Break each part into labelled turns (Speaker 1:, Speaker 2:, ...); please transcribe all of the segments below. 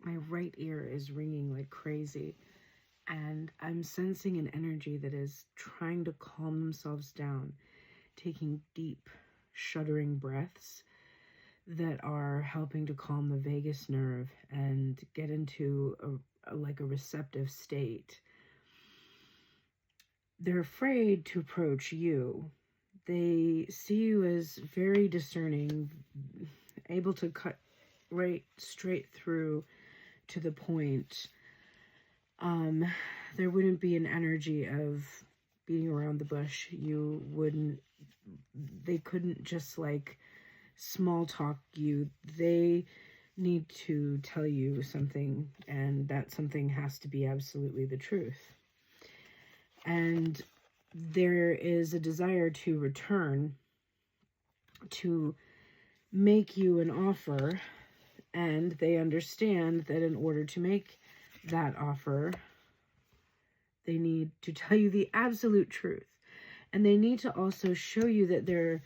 Speaker 1: My right ear is ringing like crazy. And I'm sensing an energy that is trying to calm themselves down, taking deep, shuddering breaths that are helping to calm the vagus nerve and get into like a receptive state. They're afraid to approach you. They see you as very discerning, able to cut right straight through to the point. There wouldn't be an energy of beating around the bush. They couldn't just like small talk you. They need to tell you something, and that something has to be absolutely the truth. And there is a desire to return, to make you an offer, and they understand that in order to make that offer, they need to tell you the absolute truth. And they need to also show you that they're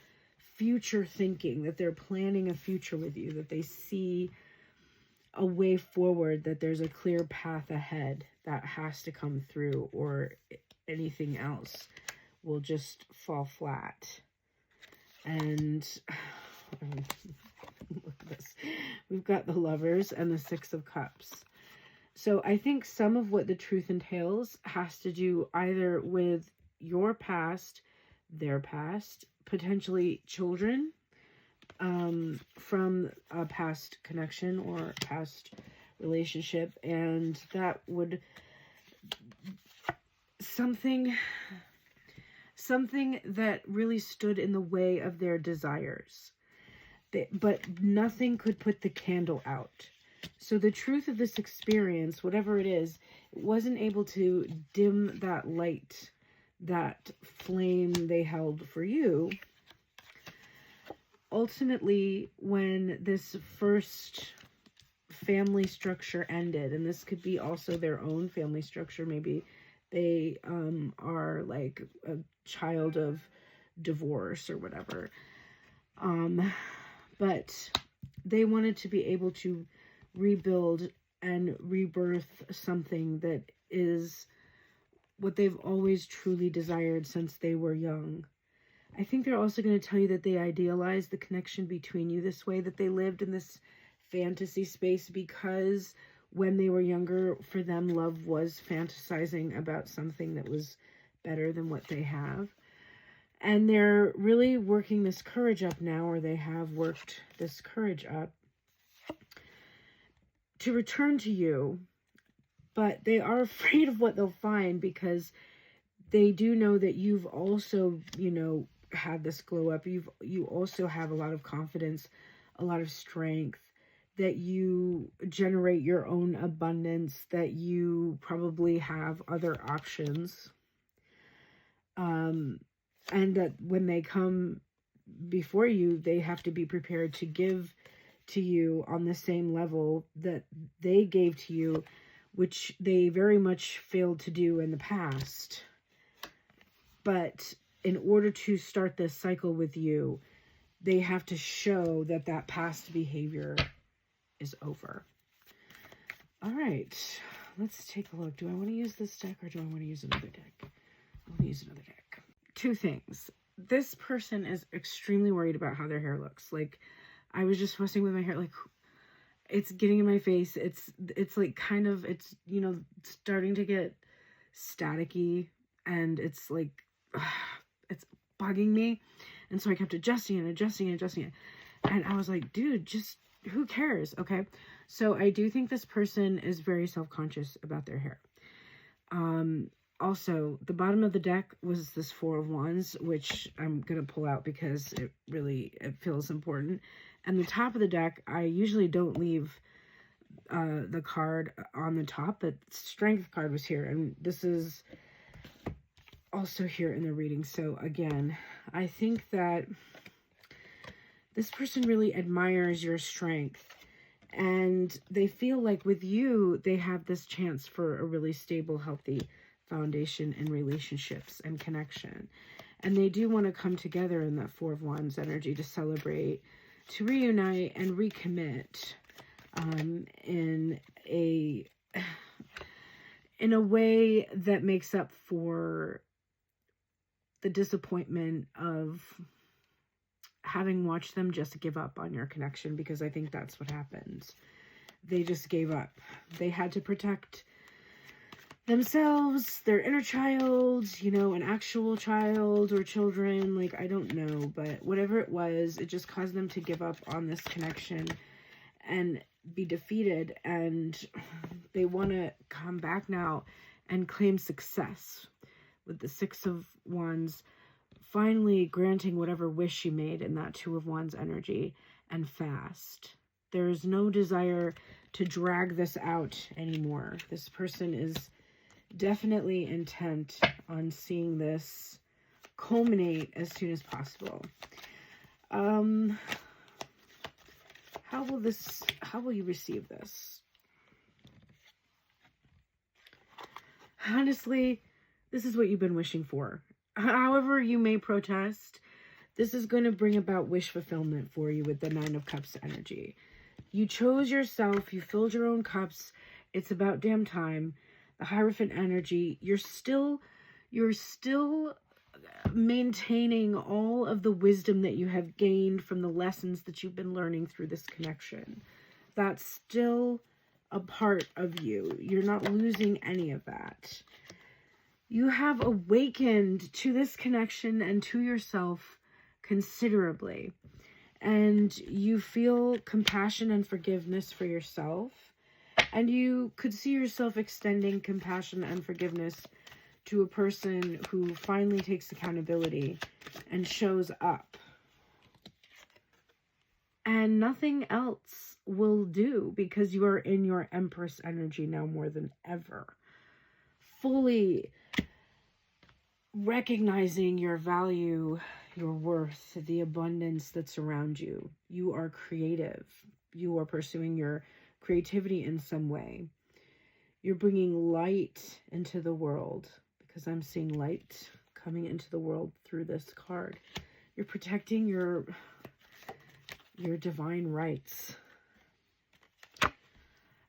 Speaker 1: future thinking, that they're planning a future with you, that they see a way forward, that there's a clear path ahead that has to come through, or anything else will just fall flat. And look at this. We've got the Lovers and the Six of Cups. So I think some of what the truth entails has to do either with your past, their past, potentially children from a past connection or past relationship, and that would something that really stood in the way of their desires. But nothing could put the candle out. So the truth of this experience, whatever it is, it wasn't able to dim that light, that flame they held for you. Ultimately, when this first family structure ended, and this could be also their own family structure, maybe they are like a child of divorce or whatever, but they wanted to be able to rebuild and rebirth something that is what they've always truly desired since they were young. I think they're also going to tell you that they idealized the connection between you this way, that they lived in this fantasy space because when they were younger, for them, love was fantasizing about something that was better than what they have. And they're really working this courage up now, or they have worked this courage up to return to you, but they are afraid of what they'll find because they do know that you've also, had this glow up. You also have a lot of confidence, a lot of strength, that you generate your own abundance, that you probably have other options. And that when they come before you, they have to be prepared to give to you on the same level that they gave to you, which they very much failed to do in the past. But in order to start this cycle with you, they have to show that that past behavior is over. All right, let's take a look. Do I want to use this deck or do I want to use another deck? I want to use another deck. Two things. This person is extremely worried about how their hair looks. Like, I was just fussing with my hair, like, it's getting in my face. It's like kind of, it's, starting to get staticky, and it's like, it's bugging me. And so I kept adjusting it. And I was like, dude, just, who cares? Okay. So I do think this person is very self-conscious about their hair. Also, the bottom of the deck was this Four of Wands, which I'm going to pull out because it feels important. And the top of the deck, I usually don't leave the card on the top, but Strength card was here. And this is also here in the reading. So again, I think that this person really admires your strength. And they feel like with you, they have this chance for a really stable, healthy foundation in relationships and connection. And they do want to come together in that Four of Wands energy to celebrate, to reunite and recommit. in a way that makes up for the disappointment of having watched them just give up on your connection, because I think that's what happened. They just gave up. They had to protect themselves, their inner child, you know, an actual child or children, like, I don't know, but whatever it was, it just caused them to give up on this connection and be defeated, and they want to come back now and claim success with the Six of Wands, finally granting whatever wish she made in that Two of Wands energy, and fast. There is no desire to drag this out anymore. This person is definitely intent on seeing this culminate as soon as possible. How will you receive this? Honestly, this is what you've been wishing for. However you may protest, this is going to bring about wish fulfillment for you with the Nine of Cups energy. You chose yourself, you filled your own cups, it's about damn time. The Hierophant energy, you're still maintaining all of the wisdom that you have gained from the lessons that you've been learning through this connection. That's still a part of you. You're not losing any of that. You have awakened to this connection and to yourself considerably. And you feel compassion and forgiveness for yourself. And you could see yourself extending compassion and forgiveness to a person who finally takes accountability and shows up. And nothing else will do, because you are in your Empress energy now more than ever. Fully recognizing your value, your worth, the abundance that's around you. You are creative. You are pursuing your creativity in some way. You're bringing light into the world, because I'm seeing light coming into the world through this card. You're protecting your divine rights.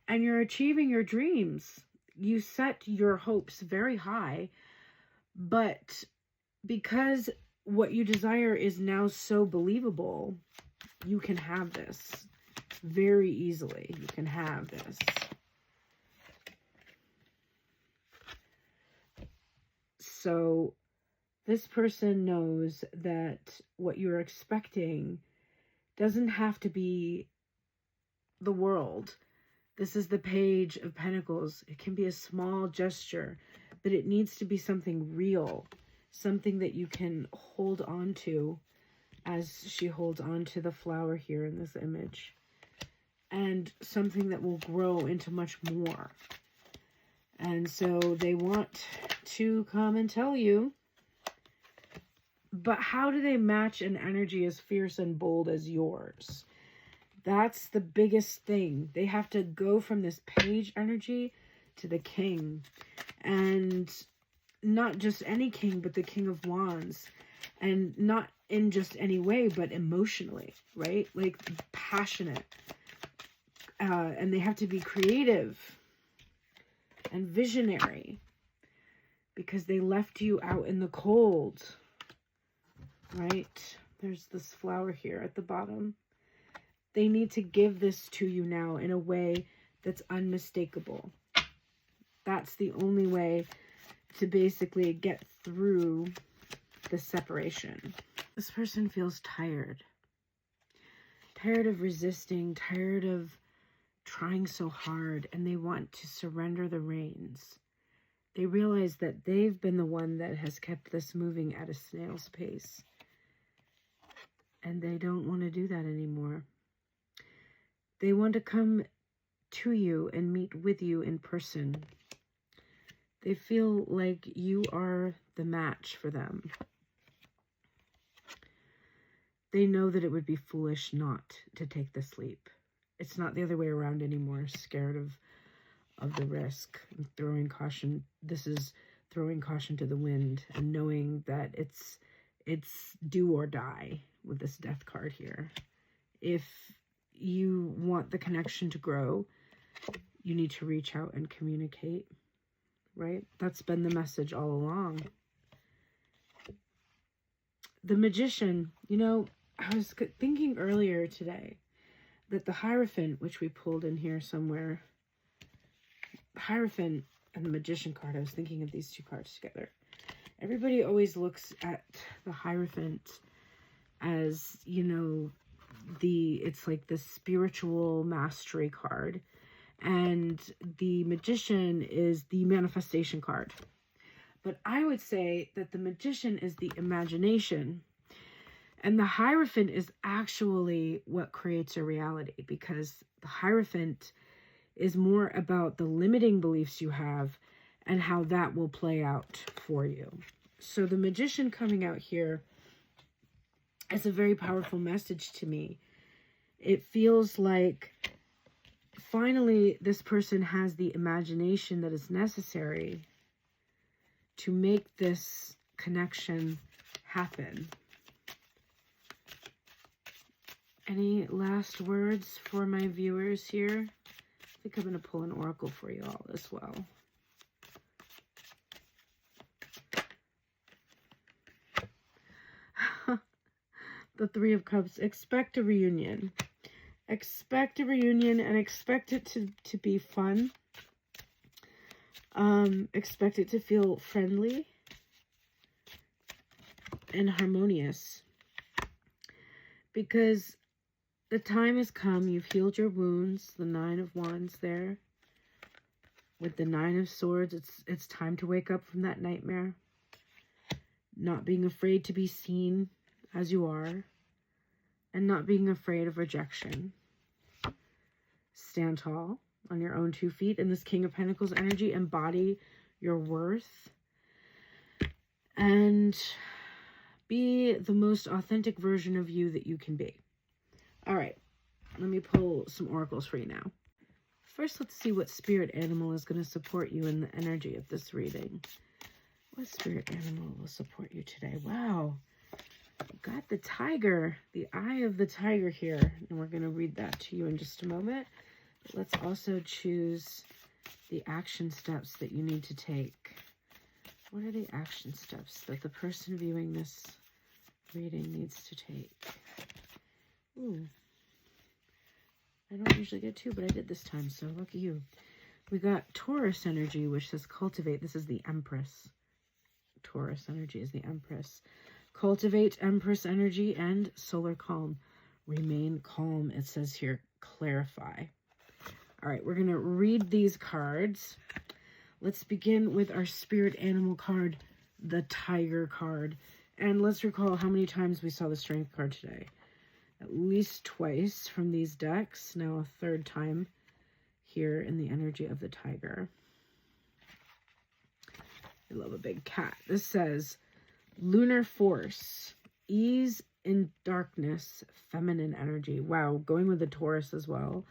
Speaker 1: And you're achieving your dreams. You set your hopes very high, but because what you desire is now so believable, you can have this very easily. You can have this. So this person knows that what you're expecting doesn't have to be the world. This is the Page of Pentacles. It can be a small gesture, but it needs to be something real, something that you can hold on to, as she holds on to the flower here in this image, and something that will grow into much more. And so they want to come and tell you, but how do they match an energy as fierce and bold as yours? That's the biggest thing. They have to go from this Page energy to the King. And not just any king, but the King of Wands. And not in just any way, but emotionally, right? Like passionate. And they have to be creative and visionary, because they left you out in the cold, right? There's this flower here at the bottom. They need to give this to you now in a way that's unmistakable. That's the only way to basically get through the separation. This person feels tired. Tired of resisting, tired of trying so hard, and they want to surrender the reins. They realize that they've been the one that has kept this moving at a snail's pace. And they don't want to do that anymore. They want to come to you and meet with you in person. They feel like you are the match for them. They know that it would be foolish not to take this leap. It's not the other way around anymore, scared of the risk, and throwing caution. This is throwing caution to the wind and knowing that it's do or die with this Death card here. If you want the connection to grow, you need to reach out and communicate, right? That's been the message all along. The Magician, you know, I was thinking earlier today that the Hierophant, which we pulled in here somewhere, the Hierophant and the Magician card, I was thinking of these two cards together. Everybody always looks at the Hierophant as, you know, it's like the spiritual mastery card. And the Magician is the manifestation card. But I would say that the Magician is the imagination. And the Hierophant is actually what creates a reality, because the Hierophant is more about the limiting beliefs you have and how that will play out for you. So the Magician coming out here is a very powerful message to me. It feels like finally this person has the imagination that is necessary to make this connection happen. Any last words for my viewers here? I think I'm going to pull an oracle for you all as well. The Three of Cups. Expect a reunion. Expect a reunion and expect it to be fun. Expect it to feel friendly and harmonious. Because the time has come. You've healed your wounds. The Nine of Wands there. With the Nine of Swords, it's time to wake up from that nightmare. Not being afraid to be seen as you are. And not being afraid of rejection. Stand tall on your own 2 feet in this King of Pentacles energy. Embody your worth. And be the most authentic version of you that you can be. All right. Let me pull some oracles for you now. First, let's see what spirit animal is going to support you in the energy of this reading. What spirit animal will support you today? Wow. Got the tiger, the eye of the tiger here. And we're going to read that to you in just a moment. But let's also choose the action steps that you need to take. What are the action steps that the person viewing this reading needs to take? Ooh. I don't usually get 2, but I did this time, so lucky you. We got Taurus energy, which says cultivate. This is the Empress. Taurus energy is the Empress. Cultivate Empress energy and solar calm. Remain calm, it says here. Clarify. All right, we're going to read these cards. Let's begin with our spirit animal card, the tiger card. And let's recall how many times we saw the strength card today. At least twice from these decks. Now a 3rd time here in the energy of the tiger. I love a big cat. This says, lunar force, ease in darkness, feminine energy. Wow, going with the Taurus as well.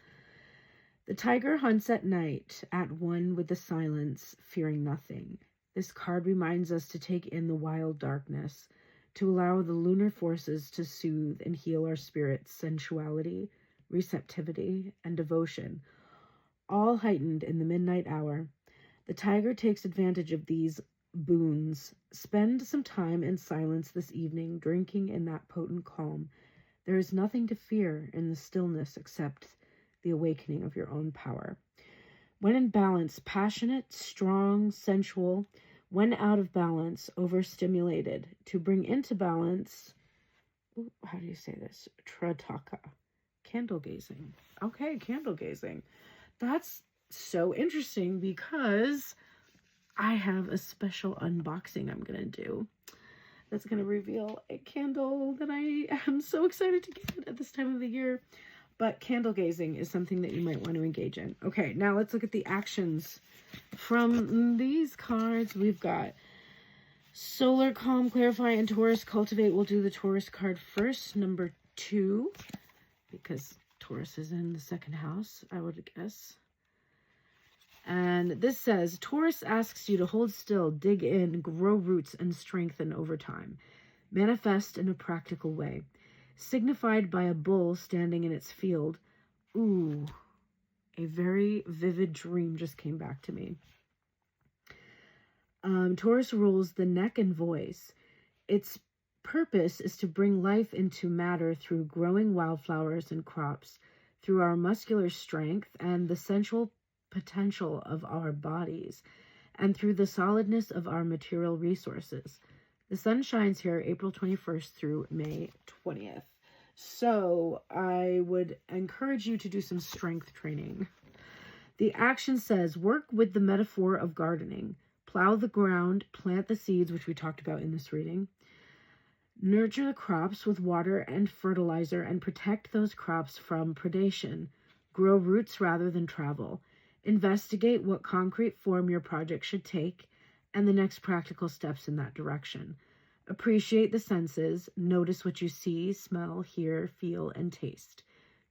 Speaker 1: The tiger hunts at night, at one with the silence, fearing nothing. This card reminds us to take in the wild darkness, to allow the lunar forces to soothe and heal our spirit's sensuality, receptivity, and devotion, all heightened in the midnight hour. The tiger takes advantage of these boons. Spend some time in silence this evening, drinking in that potent calm. There is nothing to fear in the stillness except the awakening of your own power. When in balance, passionate, strong, sensual. When out of balance, overstimulated. To bring into balance, ooh, how do you say this? Trataka. Candle gazing. Okay, candle gazing. That's so interesting because I have a special unboxing I'm going to do that's going to reveal a candle that I am so excited to get at this time of the year. But candle gazing is something that you might want to engage in. Okay, now let's look at the actions from these cards. We've got Solar, Calm, Clarify, and Taurus. Cultivate. We'll do the Taurus card first, number 2, because Taurus is in the 2nd house, I would guess. And this says, Taurus asks you to hold still, dig in, grow roots, and strengthen over time. Manifest in a practical way. Signified by a bull standing in its field, Ooh, a very vivid dream just came back to me. Taurus rules the neck and voice. Its purpose is to bring life into matter through growing wildflowers and crops, through our muscular strength and the sensual potential of our bodies, and through the solidness of our material resources. The sun shines here April 21st through May 20th. So I would encourage you to do some strength training. The action says, work with the metaphor of gardening. Plow the ground, plant the seeds, which we talked about in this reading. Nurture the crops with water and fertilizer and protect those crops from predation. Grow roots rather than travel. Investigate what concrete form your project should take and the next practical steps in that direction. Appreciate the senses. Notice what you see, smell, hear, feel, and taste.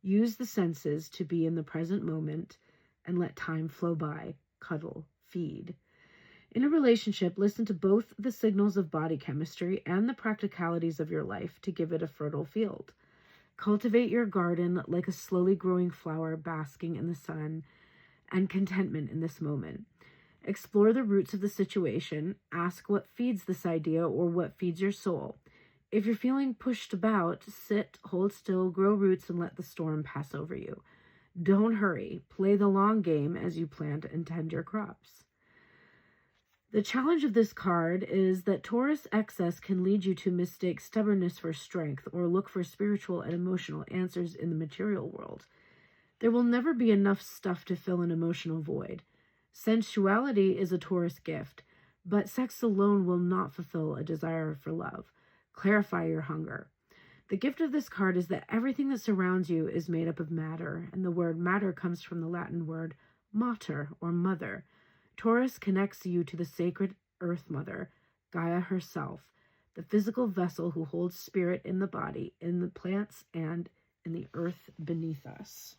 Speaker 1: Use the senses to be in the present moment and let time flow by. Cuddle, feed. In a relationship, listen to both the signals of body chemistry and the practicalities of your life to give it a fertile field. Cultivate your garden like a slowly growing flower basking in the sun and contentment in this moment. Explore the roots of the situation. Ask what feeds this idea or what feeds your soul. If you're feeling pushed about, sit, hold still, grow roots, and let the storm pass over you. Don't hurry. Play the long game as you plant and tend your crops. The challenge of this card is that Taurus excess can lead you to mistake stubbornness for strength or look for spiritual and emotional answers in the material world. There will never be enough stuff to fill an emotional void. Sensuality is a Taurus gift, but sex alone will not fulfill a desire for love. Clarify your hunger. The gift of this card is that everything that surrounds you is made up of matter, and the word matter comes from the Latin word mater, or mother. Taurus connects you to the sacred Earth Mother, Gaia herself, the physical vessel who holds spirit in the body, in the plants, and in the earth beneath us.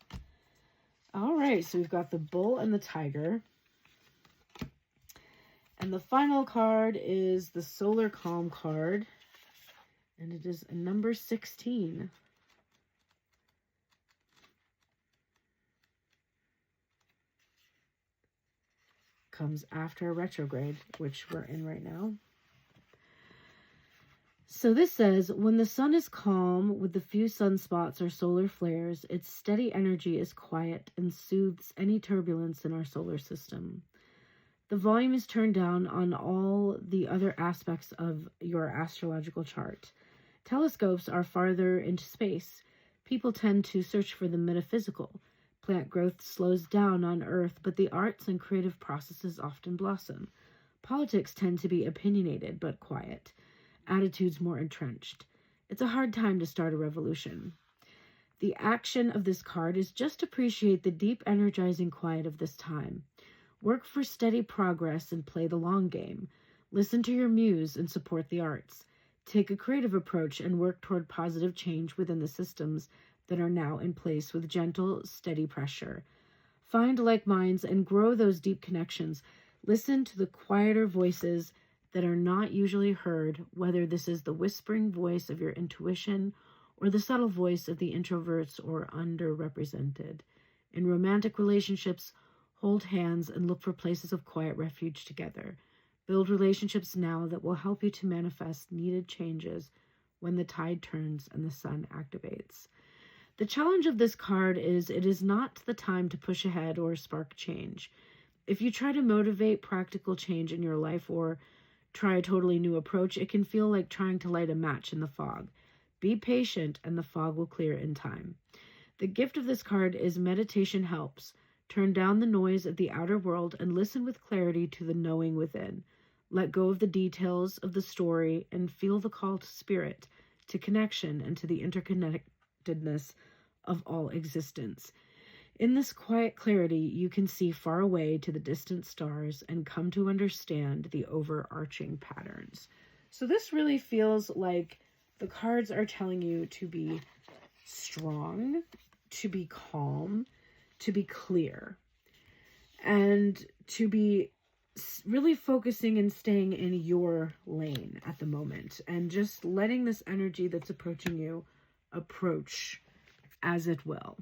Speaker 1: All right, so we've got the bull and the tiger. And the final card is the Solar Calm card, and it is number 16. Comes after a retrograde, which we're in right now. So this says, when the sun is calm with the few sunspots or solar flares, its steady energy is quiet and soothes any turbulence in our solar system. The volume is turned down on all the other aspects of your astrological chart. Telescopes are farther into space. People tend to search for the metaphysical. Plant growth slows down on Earth, but the arts and creative processes often blossom. Politics tend to be opinionated but quiet. Attitudes more entrenched. It's a hard time to start a revolution. The action of this card is just appreciate the deep, energizing quiet of this time. Work for steady progress and play the long game. Listen to your muse and support the arts. Take a creative approach and work toward positive change within the systems that are now in place with gentle, steady pressure. Find like minds and grow those deep connections. Listen to the quieter voices that are not usually heard, whether this is the whispering voice of your intuition or the subtle voice of the introverts or underrepresented. In romantic relationships, hold hands and look for places of quiet refuge together. Build relationships now that will help you to manifest needed changes when the tide turns and the sun activates. The challenge of this card is it is not the time to push ahead or spark change. If you try to motivate practical change in your life or try a totally new approach, it can feel like trying to light a match in the fog. Be patient and the fog will clear in time. The gift of this card is meditation helps. Turn down the noise of the outer world and listen with clarity to the knowing within. Let go of the details of the story and feel the call to spirit, to connection, and to the interconnectedness of all existence. In this quiet clarity, you can see far away to the distant stars and come to understand the overarching patterns. So this really feels like the cards are telling you to be strong, to be calm, to be clear, and to be really focusing and staying in your lane at the moment and just letting this energy that's approaching you approach as it will.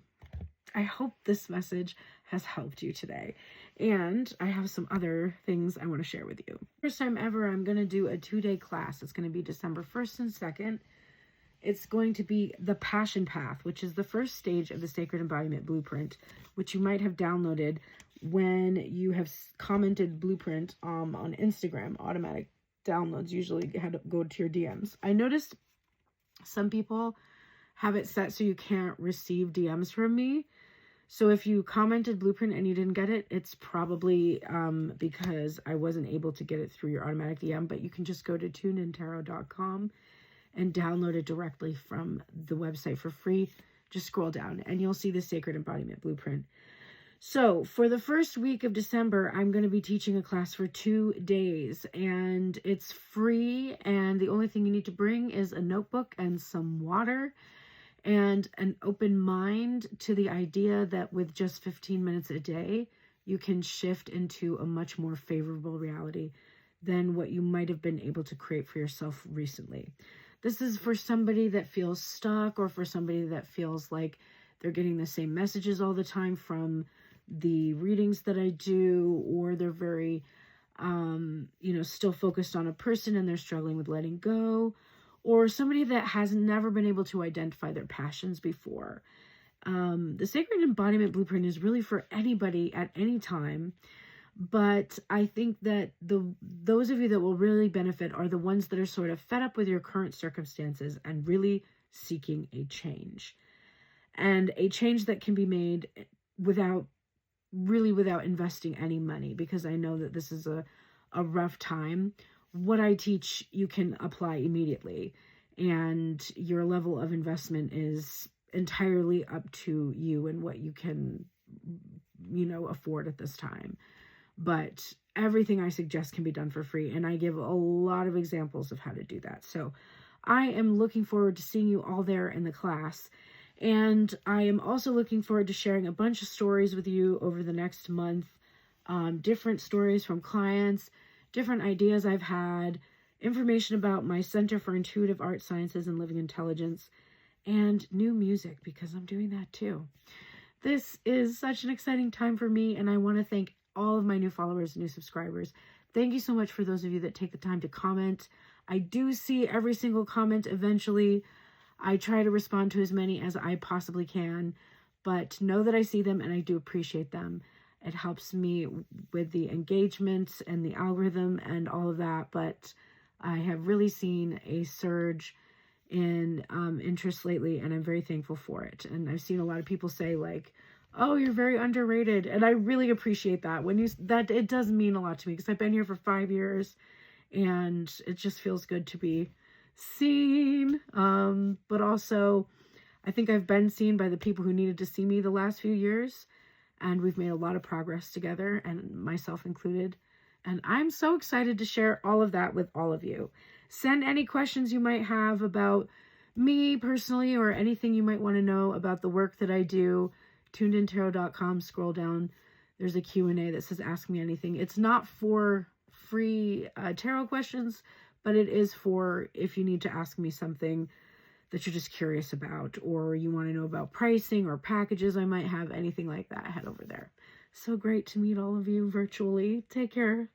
Speaker 1: I hope this message has helped you today. And I have some other things I want to share with you. First time ever, I'm going to do a 2-day class. It's going to be December 1st and 2nd. It's going to be the Passion Path, which is the first stage of the Sacred Embodiment Blueprint, which you might have downloaded when you have commented Blueprint on Instagram. Automatic downloads usually had to go to your DMs. I noticed some people have it set so you can't receive DMs from me. So if you commented Blueprint and you didn't get it, it's probably because I wasn't able to get it through your automatic DM, but you can just go to turnedintarot.com and download it directly from the website for free. Just scroll down and you'll see the Sacred Embodiment Blueprint. So for the first week of December, I'm going to be teaching a class for 2 days, and it's free. And the only thing you need to bring is a notebook and some water and an open mind to the idea that with just 15 minutes a day, you can shift into a much more favorable reality than what you might have been able to create for yourself recently. This is for somebody that feels stuck, or for somebody that feels like they're getting the same messages all the time from the readings that I do, or they're very, still focused on a person and they're struggling with letting go, or somebody that has never been able to identify their passions before. The Sacred Embodiment Blueprint is really for anybody at any time. But I think that those of you that will really benefit are the ones that are sort of fed up with your current circumstances and really seeking a change. And a change that can be made without investing any money, because I know that this is a rough time. What I teach, you can apply immediately, and your level of investment is entirely up to you and what you can, afford at this time. But everything I suggest can be done for free, and I give a lot of examples of how to do that. So I am looking forward to seeing you all there in the class. And I am also looking forward to sharing a bunch of stories with you over the next month. Different stories from clients, different ideas I've had, information about my Center for Intuitive Art Sciences and Living Intelligence, and new music, because I'm doing that too. This is such an exciting time for me, and I want to thank all of my new followers, new subscribers. Thank you so much for those of you that take the time to comment. I do see every single comment eventually. I try to respond to as many as I possibly can, but know that I see them and I do appreciate them. It helps me with the engagement and the algorithm and all of that, but I have really seen a surge in interest lately, and I'm very thankful for it. And I've seen a lot of people say like, oh, you're very underrated. And I really appreciate that. It does mean a lot to me, because I've been here for 5 years and it just feels good to be seen. But also I think I've been seen by the people who needed to see me the last few years, and we've made a lot of progress together, and myself included. And I'm so excited to share all of that with all of you. Send any questions you might have about me personally, or anything you might want to know about the work that I do. Turnedintarot.com, scroll down. There's a Q&A that says ask me anything. It's not for free tarot questions, but it is for if you need to ask me something that you're just curious about, or you want to know about pricing or packages I might have, anything like that, head over there. So great to meet all of you virtually. Take care.